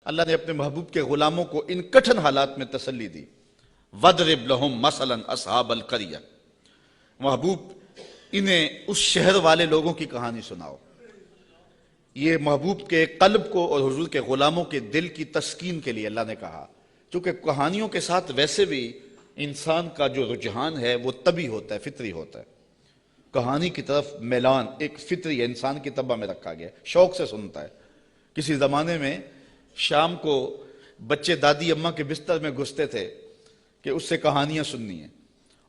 اللہ نے اپنے محبوب کے غلاموں کو ان کٹھن حالات میں تسلی دی. وَضْرِبْ لَهُمْ مَثَلًا أَصْحَابَ الْقَرْيَةِ، محبوب انہیں اس شہر والے لوگوں کی کہانی سناؤ. یہ محبوب کے قلب کو اور حضور کے غلاموں کے دل کی تسکین کے لیے اللہ نے کہا، چونکہ کہانیوں کے ساتھ ویسے بھی انسان کا جو رجحان ہے وہ طبعی ہوتا ہے، فطری ہوتا ہے. کہانی کی طرف میلان ایک فطری ہے، انسان کی طبع میں رکھا گیا، شوق سے سنتا ہے. کسی زمانے میں شام کو بچے دادی اماں کے بستر میں گھستے تھے کہ اس سے کہانیاں سننی ہیں،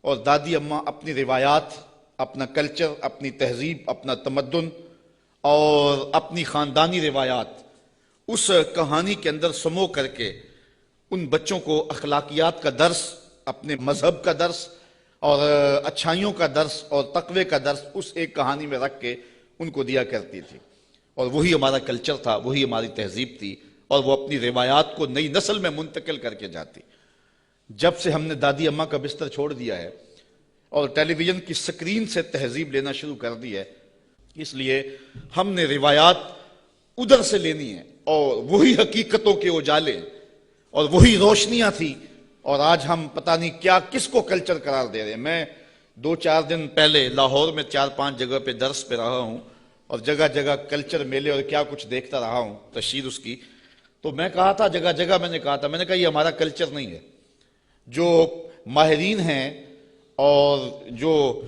اور دادی اماں اپنی روایات، اپنا کلچر، اپنی تہذیب، اپنا تمدن اور اپنی خاندانی روایات اس کہانی کے اندر سمو کر کے ان بچوں کو اخلاقیات کا درس، اپنے مذہب کا درس اور اچھائیوں کا درس اور تقوی کا درس اس ایک کہانی میں رکھ کے ان کو دیا کرتی تھی. اور وہی ہمارا کلچر تھا، وہی ہماری تہذیب تھی، اور وہ اپنی روایات کو نئی نسل میں منتقل کر کے جاتی. جب سے ہم نے دادی اماں کا بستر چھوڑ دیا ہے اور ٹیلی ویژن کی سکرین سے تہذیب لینا شروع کر دی ہے، اس لیے ہم نے روایات ادھر سے لینی ہے، اور وہی حقیقتوں کے اجالے اور وہی روشنیاں تھی. اور آج ہم پتہ نہیں کیا کس کو کلچر قرار دے رہے ہیں. میں 2-4 دن پہلے لاہور میں 4-5 جگہ پہ درس پہ رہا ہوں، اور جگہ جگہ کلچر میلے اور کیا کچھ دیکھتا رہا ہوں، تشہیر اس کی. تو میں کہا تھا، جگہ جگہ میں نے کہا یہ ہمارا کلچر نہیں ہے. جو ماہرین ہیں اور جو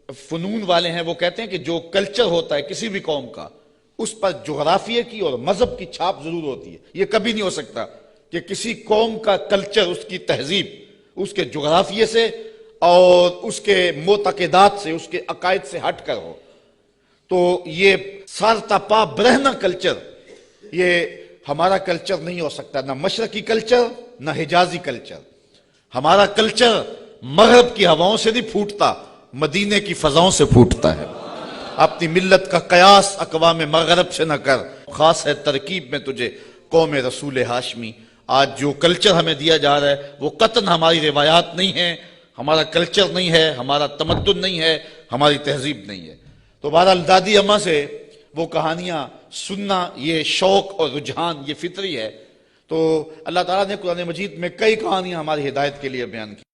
فنون والے ہیں وہ کہتے ہیں کہ جو کلچر ہوتا ہے کسی بھی قوم کا، اس پر جغرافیے کی اور مذہب کی چھاپ ضرور ہوتی ہے. یہ کبھی نہیں ہو سکتا کہ کسی قوم کا کلچر، اس کی تہذیب اس کے جغرافیے سے اور اس کے معتقدات سے، اس کے عقائد سے ہٹ کر ہو. تو یہ سارتا پا برہنہ کلچر یہ ہمارا کلچر نہیں ہو سکتا، نہ مشرقی کلچر نہ حجازی کلچر. ہمارا کلچر مغرب کی ہواؤں سے نہیں پھوٹتا، مدینے کی فضاؤں سے پھوٹتا ہے. اپنی ملت کا قیاس اقوام مغرب سے نہ کر، خاص ہے ترکیب میں تجھے قوم رسول ہاشمی. آج جو کلچر ہمیں دیا جا رہا ہے وہ قطعاً ہماری روایات نہیں ہیں، ہمارا کلچر نہیں ہے، ہمارا تمدن نہیں ہے، ہماری تہذیب نہیں ہے. تو بہرحال دادی اماں سے وہ کہانیاں سننا یہ شوق اور رجحان یہ فطری ہے. تو اللہ تعالیٰ نے قرآن مجید میں کئی کہانیاں ہماری ہدایت کے لیے بیان کی.